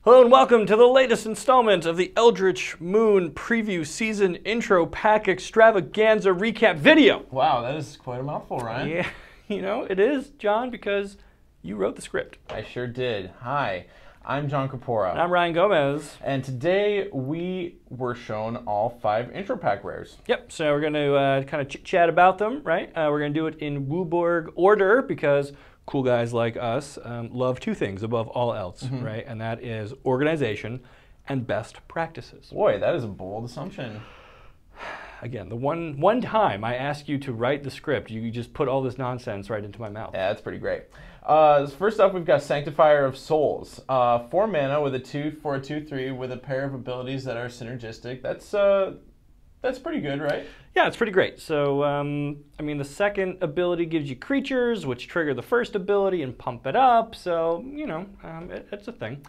Hello and welcome to the latest installment of the Eldritch Moon Preview Season Intro Pack Extravaganza Recap video. Wow, that is quite a mouthful, Ryan. Yeah, you know, it is, John, because you wrote the script. I sure did. Hi, I'm John Kapora. And I'm Ryan Gomez. And today we were shown all 5 intro pack rares. Yep, so we're going to kind of chit-chat about them, right? We're going to do it in Wooborg order because cool guys like us love 2 things above all else, right? And that is organization and best practices. Boy, that is a bold assumption. Again, the one time I ask you to write the script, you just put all this nonsense right into my mouth. Yeah, that's pretty great. First up, we've got Sanctifier of Souls. 4 mana with a 2 for a 2/3 with a pair of abilities that are synergistic. That's pretty good, right? Yeah, it's pretty great. So, I mean, the second ability gives you creatures, which trigger the first ability and pump it up. So, you know, it's a thing.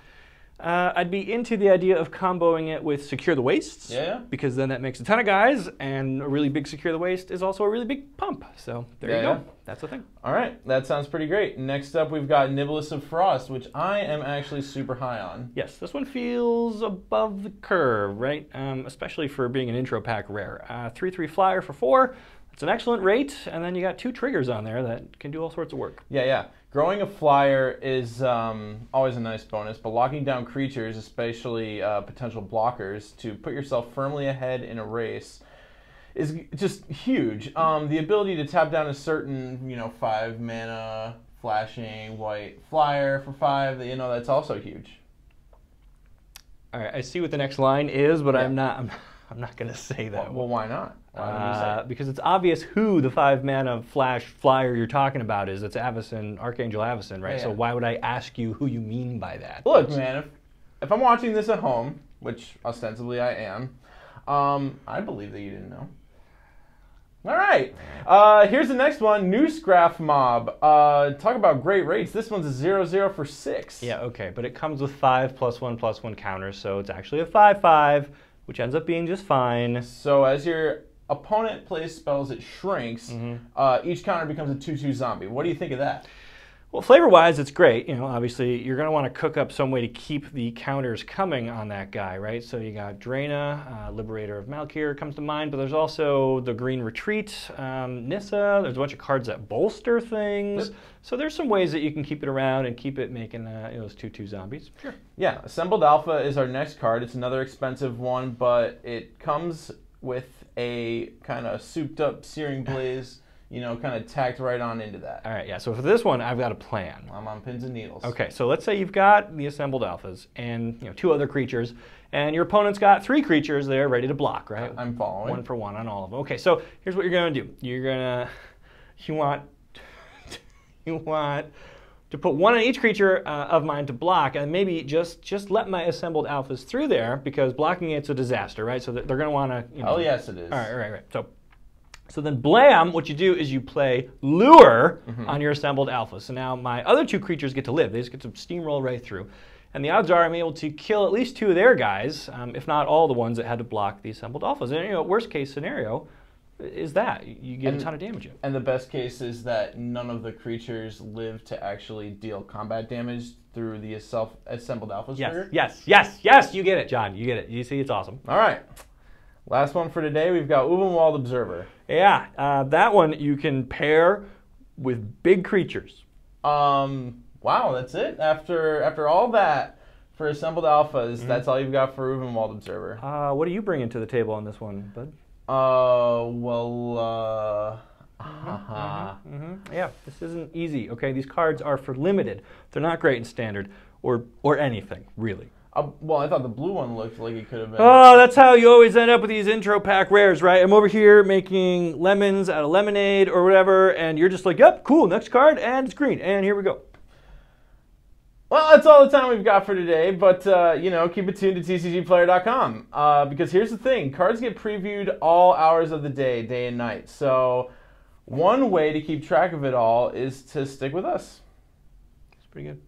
I'd be into the idea of comboing it with Secure the Wastes. Yeah. Because then that makes a ton of guys, and a really big Secure the Waste is also a really big pump. So, there you go. Yeah. That's the thing. All right, that sounds pretty great. Next up, we've got Nibbles of Frost, which I am actually super high on. Yes, this one feels above the curve, right? Especially for being an intro pack rare. 3/3 flyer for 4. It's an excellent rate, and then you got 2 triggers on there that can do all sorts of work. Yeah. Growing a flyer is always a nice bonus, but locking down creatures, especially potential blockers, to put yourself firmly ahead in a race is just huge. The ability to tap down a certain, 5 mana flashing white flyer for 5, that's also huge. All right, I see what the next line is, but Yeah. I'm not going to say that. Well, why not? Why don't you say it? Because it's obvious who the 5 mana flash flyer you're talking about is. It's Avacyn, Archangel Avacyn, right? Yeah. So why would I ask you who you mean by that? Look, man, if I'm watching this at home, which ostensibly I am, I believe that you didn't know. All right, here's the next one, Newsgraph Mob. Talk about great rates. This one's a 0/0 for 6. Yeah, okay, but it comes with 5+1/+1 counters, so it's actually a 5/5, which ends up being just fine. So as your opponent plays spells, it shrinks. Each counter becomes a 2/2 zombie. What do you think of that? Well, flavor-wise, it's great. Obviously, you're going to want to cook up some way to keep the counters coming on that guy, right? So you got Draina, Liberator of Malkir comes to mind, but there's also the Green Retreat, Nissa. There's a bunch of cards that bolster things. Yep. So there's some ways that you can keep it around and keep it making those 2/2 zombies. Sure. Yeah, Assembled Alpha is our next card. It's another expensive one, but it comes with a kind of souped-up Searing Blaze. Kind of tacked right on into that. All right, yeah, so for this one, I've got a plan. I'm on pins and needles. Okay, so let's say you've got the Assembled Alphas and 2 other creatures, and your opponent's got 3 creatures there ready to block, right? I'm following. 1 for 1 on all of them. Okay, so here's what you're going to do. You want to put 1 on each creature of mine to block, and maybe just let my Assembled Alphas through there, because blocking it's a disaster, right? So they're going to want to... Oh, yes, it is. All right. So then blam, what you do is you play Lure on your Assembled Alpha. So now my other 2 creatures get to live. They just get to steamroll right through. And the odds are I'm able to kill at least 2 of their guys, if not all the ones that had to block the Assembled Alphas. And worst case scenario is that. You get a ton of damage in. And the best case is that none of the creatures live to actually deal combat damage through the Assembled Alphas trigger? Yes, you get it, John. You get it. You see, it's awesome. All right. Last one for today, we've got Uvenwald Observer. Yeah, that one you can pair with big creatures. Wow, that's it? After all that for Assembled Alphas, that's all you've got for Uvenwald Observer. What are you bringing to the table on this one, bud? Yeah, this isn't easy, okay? These cards are for limited. They're not great in standard or anything, really. Well, I thought the blue one looked like it could have been. Oh, that's how you always end up with these intro pack rares, right? I'm over here making lemons out of lemonade or whatever, and you're just like, yep, cool, next card, and it's green, and here we go. Well, that's all the time we've got for today, but, keep it tuned to TCGplayer.com, because here's the thing. Cards get previewed all hours of the day and night. So one way to keep track of it all is to stick with us. It's pretty good.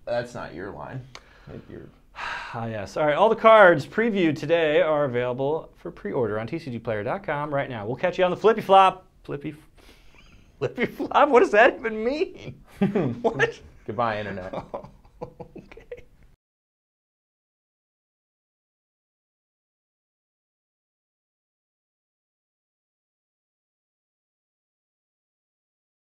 That's not your line. Yes. All right. All the cards previewed today are available for pre-order on TCGplayer.com right now. We'll catch you on the flippy flop. Flippy flop? What does that even mean? What? Goodbye, Internet.